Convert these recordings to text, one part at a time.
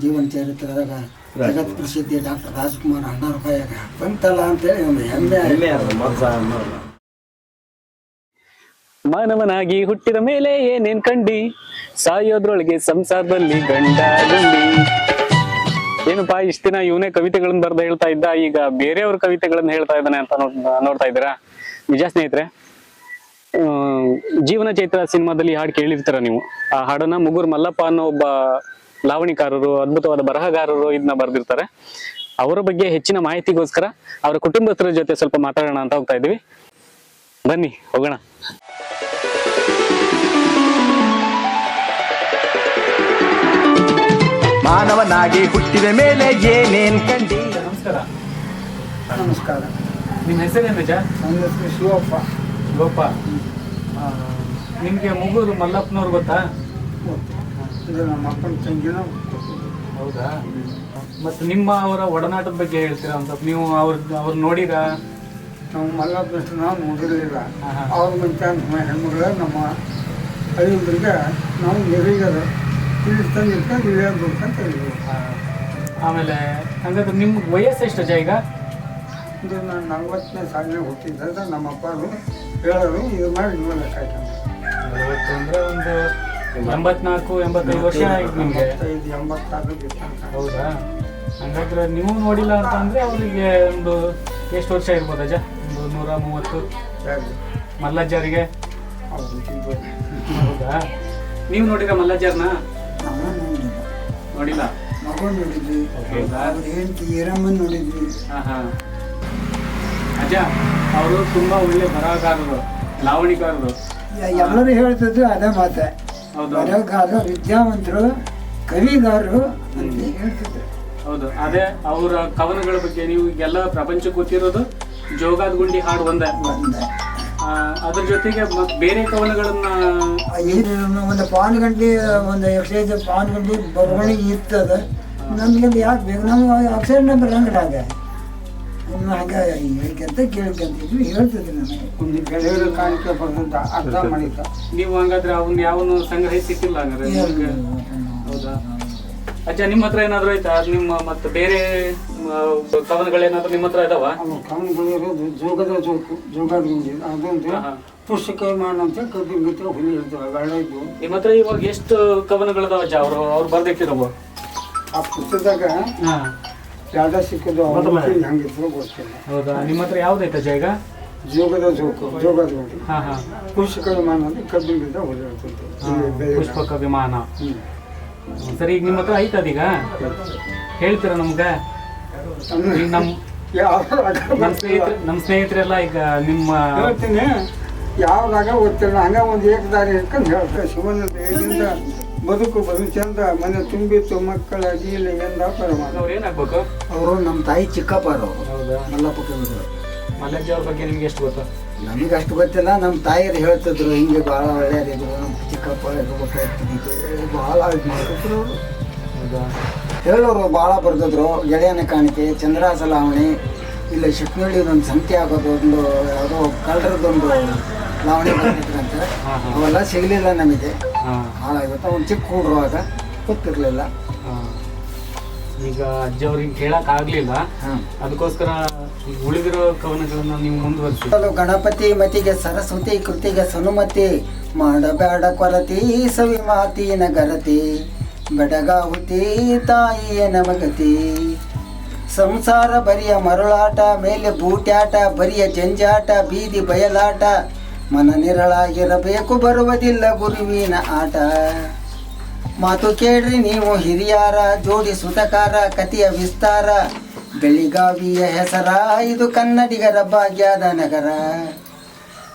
ಜೀವನ ಚರಿತ್ರೆದಾಗ ಜಗತ್ ಪ್ರಸಿದ್ಧಿ ಡಾಕ್ಟರ್ ರಾಜ್ಕುಮಾರ್ ಅಣ್ಣಾರ ಬಾಯಾಗ ಬಂತಲ್ಲ ಅಂತೇಳಿ ಒಂದು ಹೆಮ್ಮೆ. ಮಾನವನಾಗಿ ಹುಟ್ಟಿದ ಮೇಲೆ ಏನೇನ್ ಕಂಡಿ, ಸಾಯೋದ್ರೊಳಗೆ ಸಂಸಾರದಲ್ಲಿ ಗಂಡ ಗುಂಡಿ. ಏನಪ್ಪಾ ಇಷ್ಟ ದಿನ ಇವನೇ ಕವಿತೆಗಳನ್ನ ಬರ್ದ ಹೇಳ್ತಾ ಇದ್ದ, ಈಗ ಬೇರೆಯವ್ರ ಕವಿತೆಗಳನ್ನ ಹೇಳ್ತಾ ಇದ್ದಾನೆ ಅಂತ ನೋಡ್ತಾ ಇದ್ದೀರಾ. ನಿಜ ಸ್ನೇಹಿತರೆ, ಜೀವನ ಚೈತ್ರ ಸಿನಿಮಾದಲ್ಲಿ ಹಾಡು ಕೇಳಿರ್ತಾರ ನೀವು. ಆ ಹಾಡನ್ನ ಮುಗುರ್ ಮಲ್ಲಪ್ಪ ಅನ್ನೋ ಒಬ್ಬ ಲಾವಣಿಕಾರರು, ಅದ್ಭುತವಾದ ಬರಹಗಾರರು ಇದನ್ನ ಬರ್ದಿರ್ತಾರೆ. ಅವರ ಬಗ್ಗೆ ಹೆಚ್ಚಿನ ಮಾಹಿತಿಗೋಸ್ಕರ ಅವರ ಕುಟುಂಬಸ್ಥರ ಜೊತೆ ಸ್ವಲ್ಪ ಮಾತಾಡೋಣ ಅಂತ ಹೋಗ್ತಾ ಇದೀವಿ. ಬನ್ನಿ ಹೋಗೋಣ. ಮಾನವನಾಗಿ ಹುಟ್ಟಿದ ಮೇಲೆ ಏನೇನ್ ಕಂಡಿ. ನಮಸ್ಕಾರ. ನಮಸ್ಕಾರ. ನಿಮ್ಮ ಹೆಸರೇನು ನಿಜ? ನನ್ನ ಹೆಸರು ಶಿವಪ್ಪ. ಗೋಪ. ನಿಮ್ಗೆ ಮುಗೂರು ಮಲ್ಲಪ್ಪನವ್ರು ಗೊತ್ತಾ? ಇದು ನಮ್ಮ ಅಪ್ಪನ ತಂಗಿನ. ಹೌದಾ? ಮತ್ತು ನಿಮ್ಮ ಅವರ ಒಡನಾಟದ ಬಗ್ಗೆ ಹೇಳ್ತೀರಾ ಅಂತ. ನೀವು ಅವ್ರು ನೋಡಿರಾ? ನಾವು ಮಲ್ಲಪ್ಪನ ನಾವು ನೋಡಿರಲಿಲ್ಲ. ಅವ್ರ ಮುಂಚೆ ಹೆಣ್ಮಗಳು ನಮ್ಮ ಐದರಿಗೆ ನಾವು ನೆರಿಗದ ಇಲ್ಲಿ ತಂದಿರ್ಕೊಂಡು ಇಳಿಯ ಬಿಡ್ಕೊಂತ ಇದ್ದೀವಿ. ಆಮೇಲೆ ಹಂಗಾದ್ರೆ ನಿಮ್ಗೆ ವಯಸ್ಸು ಎಷ್ಟು ಅಜ್ಜ ಈಗ? ಇದು ನಾನು 40ನೇ ಸಾಲಿನ ಹುಟ್ಟಿದ್ದ ನಮ್ಮ ಅಪ್ಪರು ಹೇಳೋರು ಇದು ಮಾಡಿ ಜೀವನ ಕಾಯ್ಕೊಂಡು. ಅಂದ್ರೆ ಒಂದು 84-85 ವರ್ಷ ಆಯ್ತು ನಿಮ್ಗೆ. 85-86 ಹೌದಾ? ಹಂಗಾದ್ರೆ ನೀವು ನೋಡಿಲ್ಲ ಅಂತ ಅಂದ್ರೆ ಅವರಿಗೆ ಒಂದು ಎಷ್ಟು ವರ್ಷ ಇರ್ಬೋದು ಅಜ್ಜ? ಒಂದು 130 ಮಲ್ಲಜ್ಜರಿಗೆ. ಹೌದಾ? ನೀವು ನೋಡಿರ ಮಲ್ಲಜ್ಜರ್ನ? ನೋಡಿಲ್ಲ. ಮಗು ನೋಡಿದ್ವಿ, ಅವ್ರ ಹೆಂಡತಿ ಈರಮ್ಮನ್ ನೋಡಿದ್ವಿ. ಅಜ್ಜ ಅವರು ತುಂಬಾ ಒಳ್ಳೆ ಬರಹಗಾರರು, ಲಾವಣಿಕಾರರು. ಎಲ್ಲರೂ ಹೇಳ್ತಿದ್ರು ಅದೇ ಮಾತೆ. ಬರಹಗಾರರು, ವಿದ್ಯಾವಂತರು, ಕವಿಗಾರರು ಅಂತ ಹೇಳ್ತಿದ್ರು. ಹೌದು, ಅದೇ ಅವರ ಕವನಗಳ ಬಗ್ಗೆ ನೀವು ಎಲ್ಲ ಪ್ರಪಂಚಕ್ಕೆ ಗೊತ್ತಿರೋದು ಜೋಗಾದ ಗುಂಡಿ ಹಾಡು ಒಂದೇ. ಅದ್ರ ಜೊತೆಗೆ ಬೇರೆ ಕವನಗಳನ್ನ ಒಂದು ಪಾನ್ಗಂಡಿ, ಒಂದು ಎಕ್ಸೈಜ್ ಪಾನ್ಗಂಡಿ ಬರವಣಿಗೆ ಇರ್ತದ. ನಮ್ಗೆ ಯಾಕೆ ಬೇಕು? ನಮ್ಗೆ ಅಕ್ಷರನ ಬರಂಗಿಲ್ಲ. ಇನ್ನು ಹಾಗೆ ಹೇಳ್ಕೊಂತ ಕೇಳ್ಕೊಂತಿದ್ವಿ, ಹೇಳ್ತಿದ್ವಿ. ನಮಗೆ ಒಂದು ಗೆಳೆಯರು ಕಾಣಿಕೆ ಬರ್ತಂತ ಅರ್ಥ ಮಾಡಿದ್ದ. ನೀವು ಹಂಗಾದ್ರೆ ಅವನ್ನ ಯಾವನು ಸಂಗ್ರಹಿಸಿಟ್ಟಿಲ್ಲ ಹಂಗಾದ್ರೆ? ಹೌದಾ ಅಜ್ಜ, ನಿಮ್ಮ ಹತ್ರ ಏನಾದ್ರು ಆಯ್ತಾ? ನಿಮ್ಮ ಮತ್ತೆ ಬೇರೆ ಕವನಗಳೇನಾದ್ರು ನಿಮ್ಮ ಹತ್ರ ಇದಾವ? ಕವನಗಳು ಇರೋದು ಜೋಗದ ಜೋಕು, ಜೋಗಾದ ಗುಂಡಿ, ಅದೊಂದು ಪುಸ್ತಕ ವಿಮಾನ ಅಂತ ಕಬ್ಬಿಂಗಿತ್ರ ಹುಲಿ ಇರ್ತವೆ, ಒಳ್ಳೆ ಇದ್ವು. ನಿಮ್ಮ ಹತ್ರ ಇವಾಗ ಎಷ್ಟು ಕವನಗಳದಾವ ಅಜ್ಜ? ಅವ್ರು ಬರ್ದಿಟ್ಟಿರವು ಆ ಪುಸ್ತಕದಾಗ ಯಾವ್ದ ಸಿಕ್ಕದು ಹಂಗಿದ್ರು ಗೊತ್ತಿಲ್ಲ. ಹೌದಾ? ನಿಮ್ಮ ಹತ್ರ ಯಾವ್ದೈತೆ ಅಜ್ಜ ಈಗ? ಜೋಗದ ಜೋಕು, ಜೋಗಾದ ಗುಂಡಿ, ಪುಸ್ತಕ ವಿಮಾನ ಅಂತ ಕಬ್ಬಿಂಗಿತ್ರ ಹುಲಿ ಇರ್ತದೆ, ಪುಷ್ಪಕ ವಿಮಾನ. ಸರಿ, ಈಗ ನಿಮ್ಮ ಹತ್ರ ಐತ ಅದೀಗ? ಹೇಳ್ತೀರಾ ನಮ್ಗೆ? ನಮ್ಮ ಸ್ನೇಹಿತರೆಲ್ಲ ಈಗ ನಿಮ್ಮ ಹೇಳ್ತೀನಿ. ಯಾವ್ದಾಗ ಗೊತ್ತಿಲ್ಲ, ಹಂಗ ಒಂದು ಏಕದಾರಿ ಇಟ್ಕೊಂಡು ಹೇಳ್ತಾರೆ. ಶಿವನ ದಯದಿಂದ ಬದುಕು ಬದು ಚಂದ, ಮನೆ ತುಂಬಿತ್ತು ಮಕ್ಕಳ ಅಡಿಯಿಲ್ಲ ಎಂದ ಪರಮಾತ್ಮ. ಅವ್ರು ಏನಾಗ್ಬೇಕು? ಅವರು ನಮ್ಮ ತಾಯಿ ಚಿಕ್ಕಪ್ಪರು. ಹೌದಾ? ಮಲ್ಲಪ್ಪ ಕವಿಗಳು. ಮಲ್ಲಜ್ಜ ಅವ್ರ ಬಗ್ಗೆ ನಿಮ್ಗೆ ಎಷ್ಟು ಗೊತ್ತು? ನಮಗೆ ಅಷ್ಟು ಗೊತ್ತಿಲ್ಲ. ನಮ್ಮ ತಾಯಿಯರು ಹೇಳ್ತಿದ್ರು, ಹಿಂಗೆ ಭಾಳ ಒಳ್ಳೆಯದಿದ್ರು, ನಮ್ಮ ಚಿಕ್ಕಪ್ಪ ಇರ್ಬೇಕಾಗ್ತಿದ್ದು ಭಾಳ ಇದು ಮಾಡ್ತಿದ್ರು ಅವರು. ಹೌದಾ? ಹೇಳೋರು ಭಾಳ ಬರ್ತಿದ್ರು. ಗೆಳೆಯನ ಕಾಣಿಕೆ, ಚಂದ್ರಾಸ ಲಾವಣಿ, ಇಲ್ಲ ಶಕ್ನಳ್ಳಿ ಒಂದು ಸಂತೆ ಆಗೋದು, ಒಂದು ಯಾವುದೋ ಕಳ್ಳರದೊಂದು ಲಾವಣಿ ಬರ್ತಿದ್ರಂತೆ. ಅವೆಲ್ಲ ಸಿಗಲಿಲ್ಲ ನಮಗೆ, ಹಾಳಾಗುತ್ತೆ. ಒಂದು ಚಿಕ್ಕ ಹುಡುಗರುವಾಗ ಗೊತ್ತಿರಲಿಲ್ಲ. ಈಗ ಅಜ್ಜ ಅವ್ರಿಗೆ ಕೇಳಕ್ ಆಗ್ಲಿಲ್ಲ, ಅದಕ್ಕೋಸ್ಕರ ಉಳಿದಿರೋ ಕವನಗಳನ್ನ ನೀವು ಮುಂದುವರಿಸಿ. ಗಣಪತಿ ಮತಿಗೆ ಸರಸ್ವತಿ ಕೃತಿಗೆ ಸನುಮತಿ, ಮಾಡಬೇಡ ಕೊರತಿ ಸವಿ ಮಾತಿನ ಗರತಿ, ಬೆಡಗಾಹುತಿ ತಾಯಿಯ ನಮಗತಿ. ಸಂಸಾರ ಬರಿಯ ಮರುಳಾಟ, ಮೇಲೆ ಬೂಟ್ಯಾಟ, ಬರಿಯ ಜಂಜಾಟ, ಬೀದಿ ಬಯಲಾಟ, ಮನ ನಿರಳಾಗಿರಬೇಕು ಬರುವುದಿಲ್ಲ ಗುರುವಿನ ಆಟ. ಮಾತು ಕೇಳ್ರಿ ನೀವು ಹಿರಿಯಾರ, ಜೋಡಿ ಸುತಕಾರ ಕತಿಯ ವಿಸ್ತಾರ, ಬೆಳಿಗಾವಿಯ ಹೆಸರ ಇದು ಕನ್ನಡಿಗರ ಭಾಗ್ಯದ ನಗರ.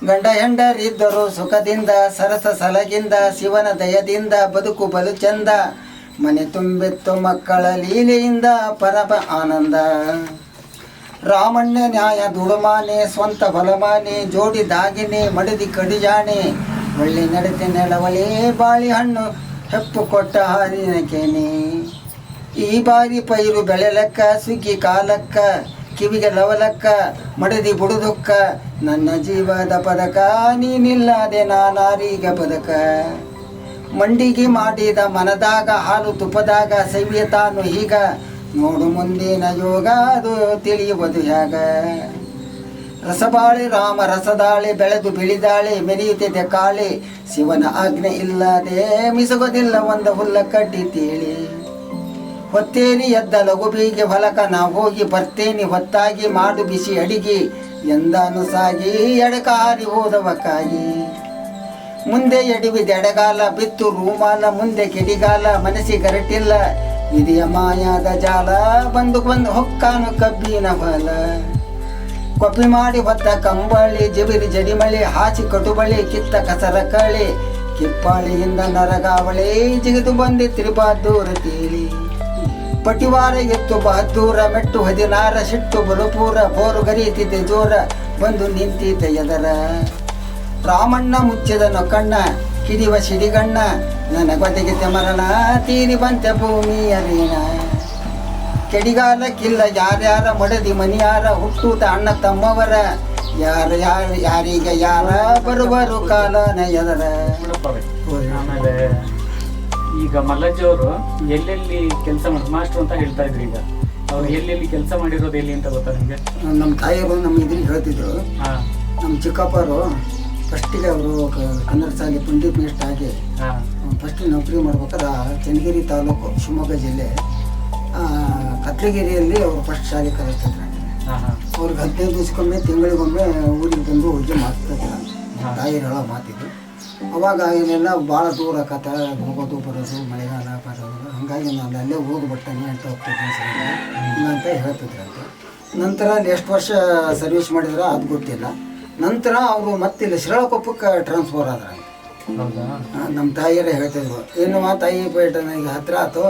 ಗಂಡ ಹೆಂಡರಿದ್ದರು ಸುಖದಿಂದ, ಸರಸ ಸಲಗಿಂದ, ಶಿವನ ದಯದಿಂದ ಬದುಕು ಬಲು ಚಂದ, ಮನೆ ತುಂಬಿತ್ತು ಮಕ್ಕಳ ಲೀಲೆಯಿಂದ ಪರಮ ಆನಂದ. ರಾಮಣ್ಣ ನ್ಯಾಯ ದುಡುಮಾನೆ, ಸ್ವಂತ ಬಲಮಾನೆ, ಜೋಡಿ ದಾಗಿನೆ, ಮಡದಿ ಕಡಿಜಾಣೆ, ಒಳ್ಳೆ ನಡತೆ ನೆಲವಳೆ, ಬಾಳಿಹಣ್ಣು ಹೆಪ್ಪು ಕೊಟ್ಟ ಹಾರಿನ ಕೇನೆ. ಈ ಬಾರಿ ಪೈರು ಬೆಳೆಲಕ್ಕ, ಸುಗ್ಗಿ ಕಾಲಕ್ಕ, ಕಿವಿಗೆ ಲವಲಕ್ಕ, ಮಡದಿ ಬುಡುದುಕ್ಕ, ನನ್ನ ಜೀವದ ಪದಕ ನೀನಿಲ್ಲದೆ ನಾನಾರೀಗ ಬದಕ. ಮಂಡಿಗೆ ಮಾಡಿದ ಮನದಾಗ ಹಾಲು ತುಪ್ಪದಾಗ ಸವಿಯ ತಾನು ಹೀಗ ನೋಡು ಮುಂದಿನ ಯೋಗ ಅದು ತಿಳಿಯುವುದು ಹೇಗ ರಸಬಾಳಿ ರಾಮ ರಸದಾಳಿ ಬೆಳೆದು ಬಿಳಿದಾಳಿ ಮೆರೆಯುತ್ತಿದೆ ಕಾಳಿ ಶಿವನ ಆಜ್ಞೆ ಇಲ್ಲದೆ ಮಿಸುಗೋದಿಲ್ಲ ಒಂದು ಹುಲ್ಲ ಕಡ್ಡಿ ತೀಳಿ ಹೊತ್ತೇನಿ ಎದ್ದ ಲಘುಬಿಗೆ ಹೊಲಕ ನಾ ಹೋಗಿ ಬರ್ತೇನಿ ಹೊತ್ತಾಗಿ ಮಾಡು ಬಿಸಿ ಅಡಿಗೆ ಎಂದಾನು ಸಾಗಿ ಎಡಕಾರಿ ಹೋದವಕ್ಕಾಗಿ ಮುಂದೆ ಎಡವಿದ ಎಡಗಾಲ ಬಿತ್ತು ರೂಮಾಲ ಮುಂದೆ ಕಿಡಿಗಾಲ ಮನಸ್ಸಿ ಗರಟಿಲ್ಲ ವಿಧಿಯ ಮಾಯಾದ ಜಾಲ ಬಂದು ಹೊಕ್ಕಾನು ಕಬ್ಬಿನ ಬಲ ಕೊಪ್ಪಿ ಮಾಡಿ ಹೊತ್ತ ಕಂಬಳಿ ಜಬಿರಿ ಜಡಿಮಳಿ ಹಾಸಿ ಕಟುಬಳಿ ಕಿತ್ತ ಕಸರ ಕಳಿ ಕಿಪ್ಪಾಳಿಯಿಂದ ನರಗಾವಳಿ ಜಿಗಿದು ಬಂದಿ ತ್ರಿಬಾದೂರ ತೀಳಿ ಪಟಿವಾರ ಎತ್ತು ಬಹದ್ದೂರ ಮೆಟ್ಟು 16 ಸಿಟ್ಟು ಬಲುಪೂರ ಬೋರು ಗರಿಯುತ್ತಿದ್ದೆ ಜೋರ ಬಂದು ನಿಂತಿದ್ದ ಎದರ ರಾಮಣ್ಣ ಮುಚ್ಚಿದ ನೊಕ್ಕಣ್ಣ ಕಿಡಿವ ಸಿಡಿಗಣ್ಣ ನನ್ನ ಗೊತ್ತಿಗೆ ಮರಣ ತೀರಿ ಬಂತೆ ಭೂಮಿ ಅರೀಣ ಕೆಡಿಗಾಲಕ್ಕಿಲ್ಲ ಯಾರ್ಯಾರ ಮಡದಿ ಮನಿಯಾರ ಹುಟ್ಟುತ್ತ ಅಣ್ಣ ತಮ್ಮವರ ಯಾರಿಗೆ ಯಾರ ಬರುವರು ಕಾಲನ ಎದರ. ಆಮೇಲೆ ಈಗ ಮಲ್ಲಜ್ಜಿ ಅವರು ಎಲ್ಲೆಲ್ಲಿ ಕೆಲಸ ಮಾಸ್ಟರ್ ಅಂತ ಹೇಳ್ತಾ ಇದ್ರು. ಈಗ ಅವ್ರು ಎಲ್ಲೆಲ್ಲಿ ಕೆಲಸ ಮಾಡಿರೋದು ಎಲ್ಲಿ ಅಂತ ಗೊತ್ತಾ ನಿಮಗೆ? ನಮ್ಮ ತಾಯಿಯವರು ನಮ್ಮ ಇದನ್ನ ಹೇಳ್ತಿದ್ರು. ನಮ್ಮ ಚಿಕ್ಕಪ್ಪರು ಫಸ್ಟಿಗೆ ಅವರು ಕನ್ನಡ ಶಾಲೆ ಪುಂಡಿ ಪೇಸ್ಟ್ ಆಗಿ ಫಸ್ಟ್ ನೌಕರಿ ಮಾಡ್ಬೇಕಾದ್ರೆ ಚನ್ನಗಿರಿ ತಾಲೂಕು ಶಿವಮೊಗ್ಗ ಜಿಲ್ಲೆ ಕತ್ಲಗಿರಿಯಲ್ಲಿ ಅವರು ಫಸ್ಟ್ ಶಾಲೆ ಕಲಿಸ್ತಿದ್ರು. ಅವ್ರಿಗೆ 15 ದಿವಸಕ್ಕೊಮ್ಮೆ ತಿಂಗಳಿಗೊಮ್ಮೆ ಊರಿಗೆ ಬಂದು ಹೋಗಿ ಮಾಡ್ತಿದ್ರು. ತಾಯಿರು ಹೇಳೋ ಮಾತಿದ್ರು. ಅವಾಗ ಏನೆಲ್ಲ ಭಾಳ ದೂರ ಆಕತ್ತ ಹೋಗೋದು ಬರೋದು ಮಳೆಗಾಲ ಬರೋದು, ಹಾಗಾಗಿ ನಾನು ಅಲ್ಲೇ ಹೋಗ್ಬಿಡ್ತಾನೆ ಅಂತ ಹೋಗ್ತಿದ್ದೀನಿ ಅಂತ ಹೇಳ್ತಿದ್ರಂತೆ. ನಂತರ ಅಲ್ಲಿ ಎಷ್ಟು ವರ್ಷ ಸರ್ವಿಸ್ ಮಾಡಿದ್ರೆ ಅದು ಗೊತ್ತಿಲ್ಲ. ನಂತರ ಅವರು ಮತ್ತೆ ಇಲ್ಲಿ ಶಿರಾಳಕೊಪ್ಪಕ್ಕೆ ಟ್ರಾನ್ಸ್ಫರ್ ಆದ್ರೆ ನಮ್ಮ ತಾಯಿಯರೇ ಹೇಳ್ತಿದ್ರು, ಏನು ತಾಯಿ ಪೇಟನಿಗೆ ಹತ್ತಿರ ಆಯ್ತು,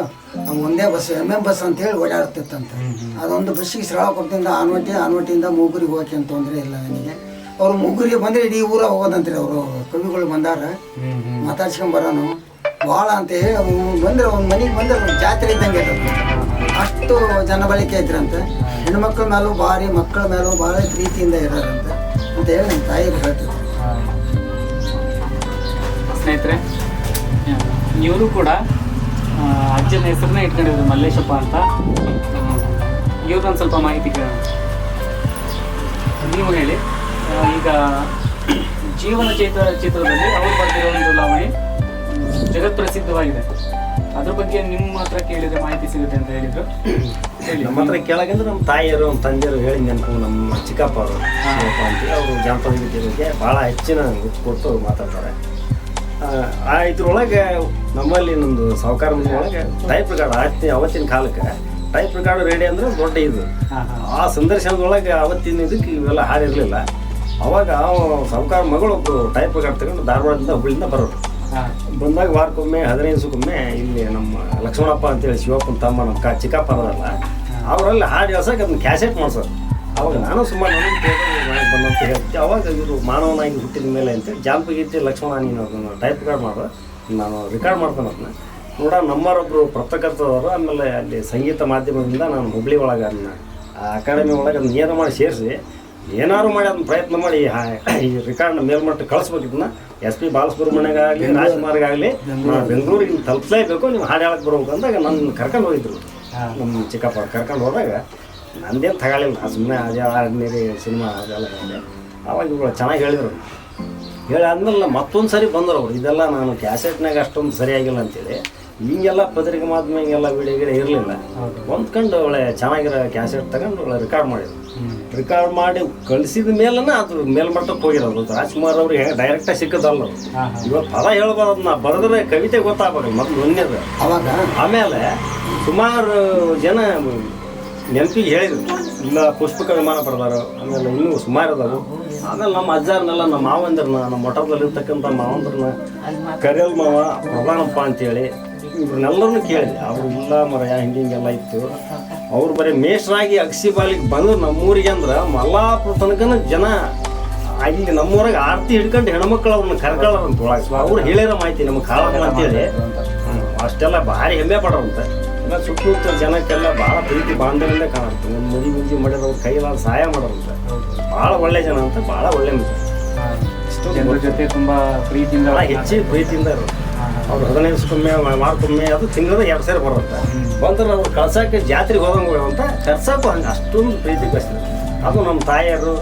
ಒಂದೇ ಬಸ್ MM ಬಸ್ ಅಂತೇಳಿ ಓಡಾಡ್ತಿತ್ತಂತೆ. ಅದೊಂದು ಬಸ್ಸಿಗೆ ಶಿರಾಳಕೊಪ್ಪದಿಂದ ಆನ್ವಟ್ಟಿಯಿಂದ ಮೂಗುರಿಗೆ ಹೋಗಕ್ಕೆ ಅಂತ ತೊಂದರೆ ಇಲ್ಲ ನನಗೆ. ಅವ್ರು ಮುಗ್ಗುರಿಗೆ ಬಂದರೆ ಇಡೀ ಊರ ಹೋಗೋದಂತ್ರಿ. ಅವರು ಕವಿಗಳು ಬಂದಾರ ಮಾತಾಡ್ಸ್ಕೊಂಬರೋನು ಭಾಳ ಅಂತ ಹೇಳಿ ಬಂದ್ರೆ ಅವ್ನ ಮನೆಗೆ ಬಂದ್ರೆ ಜಾತ್ರೆ ಇದ್ದಂಗೆ ಇರುತ್ತೆ. ಅಷ್ಟು ಜನ ಬಳಕೆ ಇದ್ರಂತೆ. ಹೆಣ್ಮಕ್ಳ ಮೇಲೂ ಭಾರಿ ಮಕ್ಕಳ ಮೇಲೂ ಭಾಳ ಪ್ರೀತಿಯಿಂದ ಇರೋರಂತೆ ಅಂತ ಹೇಳಿ ನಮ್ಮ ತಾಯಿರು ಹೇಳ್ತಿದ್ರು. ಸ್ನೇಹಿತರೆ, ಇವರು ಕೂಡ ಅಜ್ಜನ ಹೆಸರನ್ನ ಇಟ್ಕೊಂಡಿದ್ರು ಮಲ್ಲೇಶಪ್ಪ ಅಂತ. ಇವ್ರೊಂದು ಸ್ವಲ್ಪ ಮಾಹಿತಿ ಕೇಳೋಣ. ನೀವು ಹೇಳಿ, ಈಗ ಜೀವನ ಚಿತ್ರದಲ್ಲಿ ಅವ್ರು ಬರ್ತಿರೋ ಒಂದು ಲಾವಣಿ ಜಗತ್ ಪ್ರಸಿದ್ಧವಾಗಿದೆ. ಅದ್ರ ಬಗ್ಗೆ ನಿಮ್ಮ ಹತ್ರ ಕೇಳಿದ್ರೆ ಮಾಹಿತಿ ಸಿಗುತ್ತೆ ಅಂತ ಹೇಳಿದ್ರು. ನಮ್ಮ ಹತ್ರ ಕೇಳಾಗಂದ್ರೆ ನಮ್ಮ ತಾಯಿಯರು ನಮ್ಮ ತಂದೆಯರು ಹೇಳಿ ನೆನಪು. ನಮ್ಮ ಚಿಕ್ಕಪ್ಪ ಅವರು ಅಂತೇಳಿ ಅವರು ಜಾನಪದ ಗೀತೆ ಬಗ್ಗೆ ಭಾಳ ಹೆಚ್ಚಿನ ಒತ್ತು ಕೊಟ್ಟು ಮಾತಾಡ್ತಾರೆ. ಇದ್ರೊಳಗೆ ನಮ್ಮಲ್ಲಿ ನಮ್ಮದು ಸಾಹುಕಾರ ಮನೆ ಒಳಗೆ ಟೈಪ್ ರೆಕಾರ್ಡ್ ಅವತ್ತಿನ ಕಾಲಕ್ಕೆ ಟೈಪ್ ರೆಕಾರ್ಡ್ ರೆಡಿ ಅಂದ್ರೆ ದೊಡ್ಡ ಇದು. ಆ ಸಂದರ್ಶನದೊಳಗೆ ಅವತ್ತಿನ ಇದಕ್ಕೆ ಇವೆಲ್ಲ ಹಾಡಿರಲಿಲ್ಲ. ಅವಾಗ ಸಾಹುಕಾರ ಮಗಳು ಒಬ್ಬರು ಟೈಪ್ ರೆಕಾರ್ಡ್ ತಗೊಂಡು ಧಾರವಾಡದಿಂದ ಹುಬ್ಳಿಯಿಂದ ಬರೋರು. ಬಂದಾಗ ವಾರಕ್ಕೊಮ್ಮೆ 15 ದಿವಸಕ್ಕೊಮ್ಮೆ ಇಲ್ಲಿ ನಮ್ಮ ಲಕ್ಷ್ಮಣಪ್ಪ ಅಂತೇಳಿ ಶಿವಪ್ಪನ ತಮ್ಮ ನಮ್ಮ ಚಿಕ್ಕಪ್ಪ ಅದಲ್ಲ, ಅವರಲ್ಲಿ ಹಾಡು ಹೇಳ್ಸಕ್ಕೆ ಅದನ್ನ ಕ್ಯಾಸೆಟ್ ಮಾಡ್ಸೋರು. ಅವಾಗ ನಾನು ಸುಮಾರು ಬಂದಂತ ಹೇಳ್ತೀವಿ. ಅವಾಗ ಇವರು ಮಾನವನಾಗಿ ಹುಟ್ಟಿದ ಮೇಲೆ ಅಂತೇಳಿ ಜಾನಪದ ಗೀತೆ ಲಕ್ಷ್ಮಣ ನೀನು ಅದನ್ನು ಟೈಪ್ ರೆಕಾರ್ಡ್ ಮಾಡೋ, ನಾನು ರೆಕಾರ್ಡ್ ಮಾಡ್ತಾನೆ ಅದನ್ನ ನೋಡ. ನಮ್ಮರೊಬ್ಬರು ಪತ್ರಕರ್ತದವರು. ಆಮೇಲೆ ಅಲ್ಲಿ ಸಂಗೀತ ಮಾಧ್ಯಮದಿಂದ ನಾನು ಹುಬ್ಳಿ ಒಳಗೆ ಅದನ್ನ ಅಕಾಡೆಮಿ ಒಳಗೆ ಅದನ್ನ ಏನೋ ಮಾಡಿ ಸೇರಿಸಿ ಏನಾದ್ರು ಮಾಡಿ ಅದನ್ನ ಪ್ರಯತ್ನ ಮಾಡಿ ಈ ರೆಕಾರ್ಡ್ನ ಮೇಲ್ಮಟ್ಟ ಕಳಿಸ್ಬೇಕಿದ್ದನ್ನ SP ಬಾಲಸುಬ್ರಹ್ಮಣ್ಯಗಾಗಲಿ ರಾಜ್ಕುಮಾರ್ಗಾಗಲಿ ನಾನು ಬೆಂಗಳೂರಿಗೆ ತಲುಪಲೇಬೇಕು, ನೀವು ಹಾಡು ಹೇಳಕ್ಕೆ ಬರ್ಬೇಕು ಅಂದಾಗ ನನ್ನ ಕರ್ಕೊಂಡು ಹೋಗಿದ್ರು. ನಮ್ಮ ಚಿಕ್ಕಪ್ಪ ಕರ್ಕೊಂಡು ಹೋದಾಗ ನಂದೇನು ತಗೊಳ್ಳಿಲ್ಲ, ಸುಮ್ಮನೆ ಅದೇ ಆರ್ಡಿನರಿ ಸಿನಿಮಾ ಅದೆಲ್ಲ ಹೇಳಿದೆ. ಆವಾಗ ಇವುಗಳು ಚೆನ್ನಾಗಿ ಹೇಳಿದರು. ಹೇಳಿ ಆದ್ಮೇಲೆ ಮತ್ತೊಂದು ಸರಿ ಬಂದರು ಅವರು. ಇದೆಲ್ಲ ನಾನು ಕ್ಯಾಸೆಟ್ನಾಗ ಅಷ್ಟೊಂದು ಸರಿಯಾಗಿಲ್ಲ ಅಂತೇಳಿ ಹಿಂಗೆಲ್ಲ ಪತ್ರಿಕೆ ಮಾಧ್ಯಮ ಹಿಂಗೆಲ್ಲ ವಿಡಿಯೋ ಇರಲಿಲ್ಲ. ಹೊಂದ್ಕೊಂಡು ಒಳ್ಳೆ ಚೆನ್ನಾಗಿರೋ ಕ್ಯಾಸೆಟ್ ತಗೊಂಡು ಒಳ್ಳೆ ರೆಕಾರ್ಡ್ ಮಾಡಿದ್ರು. ರೆಕಾರ್ಡ್ ಮಾಡಿ ಕಳಿಸಿದ ಮೇಲನ ಅದು ಮೇಲ್ಮಟ್ಟಕ್ಕೆ ಹೋಗಿರೋದು. ರಾಜ್ಕುಮಾರ್ ಅವ್ರಿಗೆ ಡೈರೆಕ್ಟಾಗಿ ಸಿಕ್ಕದಲ್ಲ. ಇವತ್ತು ಪದ ಹೇಳ್ಬಾರ್ದು, ನಾ ಬರೆದ್ರೆ ಕವಿತೆ ಗೊತ್ತಾಗಬೇಕು ಮೊದಲು ಒಂದೇದು. ಅವಾಗ ಆಮೇಲೆ ಸುಮಾರು ಜನ ನೆನಪಿಗೆ ಹೇಳಿದ್ರು, ಇಲ್ಲ ಪುಷ್ಪಕ ವಿಮಾನ ಬರೆದಾರು, ಆಮೇಲೆ ಇನ್ನೂ ಸುಮಾರು ಅದಾರು. ಆಮೇಲೆ ನಮ್ಮ ಅಜ್ಜಾರನ್ನೆಲ್ಲ ನಮ್ಮ ಮಾವಂದ್ರನ್ನ, ನಮ್ಮ ಮಠದಲ್ಲಿರ್ತಕ್ಕಂಥ ಮಾವಂದ್ರನ್ನ ಕರಿಯಲ್ ಮಾವ ಪ್ರಧಾನಪ್ಪ ಅಂತೇಳಿ ಇವ್ರನ್ನೆಲ್ಲರನ್ನೂ ಕೇಳಿದೆ. ಅವರು ಇಲ್ಲ ಮರಯ ಹಿಂಗೆಲ್ಲ ಇತ್ತು. ಅವ್ರು ಬರೀ ಮೇಷ್ರಾಗಿ ಅಗಸಿ ಬಾಲಿಗೆ ಬಂದ್ರು ನಮ್ಮೂರಿಗೆ ಅಂದ್ರೆ ಮಲ್ಲಾಪುರ ತನಕನ ಜನ ಅಲ್ಲಿ ನಮ್ಮೂರಾಗ ಆರತಿ ಹಿಡ್ಕೊಂಡು ಹೆಣ್ಮಕ್ಳು ಅವ್ರನ್ನ ಕರ್ಕೊಳ್ಳೋರಂತ ಒಳಗೆ. ಅವ್ರು ಹೇಳಿರೋ ಮಾಹಿತಿ ನಮ್ಗೆ ಕಾಳಮ್ಮ ಅಂತೇಳಿ ಅಷ್ಟೆಲ್ಲ ಭಾರಿ ಹೆಮ್ಮೆ ಪಡೋರಂತೆ. ಎಲ್ಲ ಸುತ್ತಮುತ್ತ ಜನಕ್ಕೆಲ್ಲ ಭಾಳ ಪ್ರೀತಿ ಬಾಂಧವ್ಯದಿಂದ ಕಾಣುತ್ತೆ. ಒಂದು ಮದುವೆ ಮಾಡಿರೋರು ಕೈಲಾದ ಸಹಾಯ ಮಾಡೋರಂತೆ. ಭಾಳ ಒಳ್ಳೆ ಜನ ಅಂತ, ಭಾಳ ಒಳ್ಳೆ ಜನರ ಜೊತೆ ತುಂಬ ಪ್ರೀತಿಯಿಂದ ಹೆಚ್ಚಿನ ಪ್ರೀತಿಯಿಂದ ಇರೋದು. ಅವ್ರು 15 ದಿವಸಕ್ಕೊಮ್ಮೆ ಮಾರ್ಕೊಮ್ಮೆ ಅದು ತಿಂಗಳ 2 ಸೇರಿ ಬರುತ್ತೆ. ಬಂದ್ರೆ ಅವ್ರು ಕಳ್ಸಕ್ಕೆ ಜಾತ್ರೆಗೆ ಹೋದಂಗೆ ಅಂತ ಕರ್ಸಕ್ಕೂ ಹಂಗೆ ಅಷ್ಟೊಂದು ಪ್ರೀತಿ ಕಳಿಸಿದ್ರು. ಅದು ನಮ್ಮ ತಾಯಿಯರು,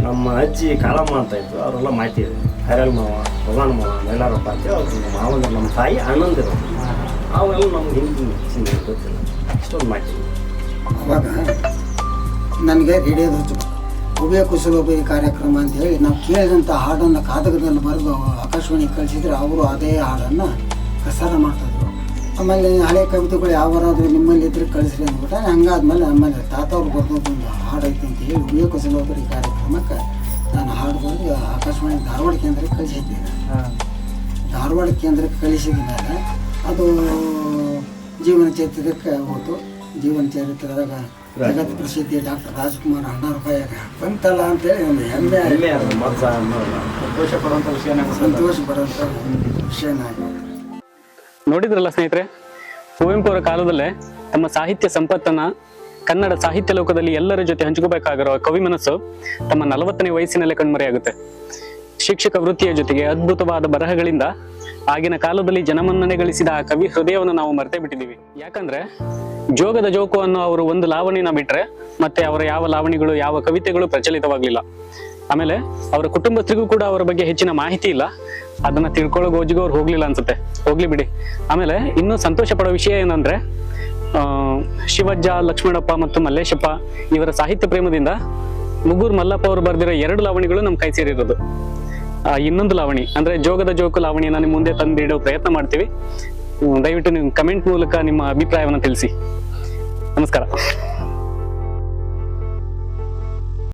ನಮ್ಮ ಅಜ್ಜಿ ಕಾಳಮ್ಮ ಅಂತ ಇತ್ತು, ಅವರೆಲ್ಲ ಮಾಹಿತಿ ಇದೆ. ಹೈರಲ್ ಮಾವ, ಪ್ರಧಾನ ಮಾವ, ಮೈಲಾರಪ್ಪ ಅಂತ ಅವ್ರು ಮಾವಂದ್ರೆ ನಮ್ಮ ತಾಯಿ ಅಣ್ಣಂದಿರು, ಅವೆಲ್ಲ ನಮ್ಗೆ ಹಿಂಗೆ ಗೊತ್ತಿಲ್ಲ, ಅಷ್ಟೊಂದು ಮಾಹಿತಿ. ಅವಾಗ ನನಗೆ ರೇಡಿಯೋದ ಉಭಯ ಕುಶಲೋಪರಿ ಕಾರ್ಯಕ್ರಮ ಅಂತ ಹೇಳಿ ನಾವು ಕೇಳಿದಂಥ ಹಾಡನ್ನು ಕಾಗದದಲ್ಲಿ ಬರೆದು ಆಕಾಶವಾಣಿಗೆ ಕಳಿಸಿದ್ರೆ ಅವರು ಅದೇ ಹಾಡನ್ನು ಪ್ರಸಾರ ಮಾಡ್ತಾಯಿದ್ರು. ಆಮೇಲೆ ಹಳೆ ಕವಿತೆಗಳು ಯಾವಾರಾದರೂ ನಿಮ್ಮಲ್ಲಿ ಇದ್ರೆ ಕಳಿಸ್ರಿ ಅಂದ್ಬಿಟ್ಟು ಹಂಗಾದ್ಮೇಲೆ ನಮ್ಮಲ್ಲಿ ತಾತವ್ರು ಬರೆದೊಂದು ಹಾಡು ಐತಿ ಅಂತ ಹೇಳಿ ಉಭಯ ಕುಶಲೋಪರಿ ಕಾರ್ಯಕ್ರಮಕ್ಕೆ ನಾನು ಹಾಡು ಬರೆದು ಆಕಾಶವಾಣಿ ಧಾರವಾಡ ಕೇಂದ್ರಕ್ಕೆ ಕಳಿಸಿದ್ದೀನಿ. ಧಾರವಾಡ ಕೇಂದ್ರಕ್ಕೆ ಕಳಿಸಿದ ಮೇಲೆ ಅದು ಜೀವನ ಚರಿತ್ರಕ್ಕೆ ಹೋಯ್ತು. ಜೀವನ ಚರಿತ್ರದಾಗ ಜಗತ್ ಪ್ರಸಿದ್ಧಿ ಡಾಕ್ಟರ್ ರಾಜ್ಕುಮಾರ್ ಅಣ್ಣಾರಪಾಯ ಬಂತಲ್ಲ ಅಂತೇಳಿ ಒಂದು ಹೆಮ್ಮೆ ಸಂತೋಷ ಪಡುವಂಥ ವಿಷಯನ. ನೋಡಿದ್ರಲ್ಲ ಸ್ನೇಹಿತರೆ, ಕುವೆಂಪು ಅವರ ಕಾಲದಲ್ಲೇ ತಮ್ಮ ಸಾಹಿತ್ಯ ಸಂಪತ್ತನ್ನ ಕನ್ನಡ ಸಾಹಿತ್ಯ ಲೋಕದಲ್ಲಿ ಎಲ್ಲರ ಜೊತೆ ಹಂಚ್ಕೋಬೇಕಾಗಿರೋ ಕವಿ ಮನಸ್ಸು ತಮ್ಮ 40ನೇ ವಯಸ್ಸಿನಲ್ಲೇ ಕಣ್ಮರೆಯಾಗುತ್ತೆ. ಶಿಕ್ಷಕ ವೃತ್ತಿಯ ಜೊತೆಗೆ ಅದ್ಭುತವಾದ ಬರಹಗಳಿಂದ ಆಗಿನ ಕಾಲದಲ್ಲಿ ಜನಮನ್ನಣೆ ಗಳಿಸಿದ ಆ ಕವಿ ಹೃದಯವನ್ನು ನಾವು ಮರ್ತೇ ಬಿಟ್ಟಿದ್ದೀವಿ. ಯಾಕಂದ್ರೆ ಜೋಗದ ಜೋಕು ಅನ್ನೋ ಅವರು ಒಂದು ಲಾವಣಿನ ಬಿಟ್ರೆ ಮತ್ತೆ ಅವರ ಯಾವ ಲಾವಣಿಗಳು, ಯಾವ ಕವಿತೆಗಳು ಪ್ರಚಲಿತವಾಗ್ಲಿಲ್ಲ. ಆಮೇಲೆ ಅವರ ಕುಟುಂಬಸ್ಥರಿಗೂ ಕೂಡ ಅವರ ಬಗ್ಗೆ ಹೆಚ್ಚಿನ ಮಾಹಿತಿ ಇಲ್ಲ. ಅದನ್ನ ತಿಳ್ಕೊಳ್ಳೋ ಗೋಜಿಗೂ ಅವ್ರು ಹೋಗ್ಲಿಲ್ಲ ಅನ್ಸುತ್ತೆ, ಹೋಗ್ಲಿ ಬಿಡಿ. ಆಮೇಲೆ ಇನ್ನೂ ಸಂತೋಷ ಪಡೋ ವಿಷಯ ಏನಂದ್ರೆ ಶಿವಜ್ಜ, ಲಕ್ಷ್ಮಣಪ್ಪ ಮತ್ತು ಮಲ್ಲೇಶಪ್ಪ ಇವರ ಸಾಹಿತ್ಯ ಪ್ರೇಮದಿಂದ ಮುಗೂರ್ ಮಲ್ಲಪ್ಪ ಅವರು ಬರೆದಿರೋ 2 ಲಾವಣಿಗಳು ನಮ್ಮ ಕೈ ಸೇರಿರೋದು. ಇನ್ನೊಂದು ಲಾವಣಿ ಅಂದ್ರೆ ಜೋಗದ ಜೋಕು ಲಾವಣಿಯನ್ನ ನಿಮ್ಮ ಮುಂದೆ ತಂದಿಡೋ ಪ್ರಯತ್ನ ಮಾಡ್ತೀವಿ. ದಯವಿಟ್ಟು ನೀವು ಕಮೆಂಟ್ ಮೂಲಕ ನಿಮ್ಮ ಅಭಿಪ್ರಾಯವನ್ನು ತಿಳಿಸಿ. ನಮಸ್ಕಾರ.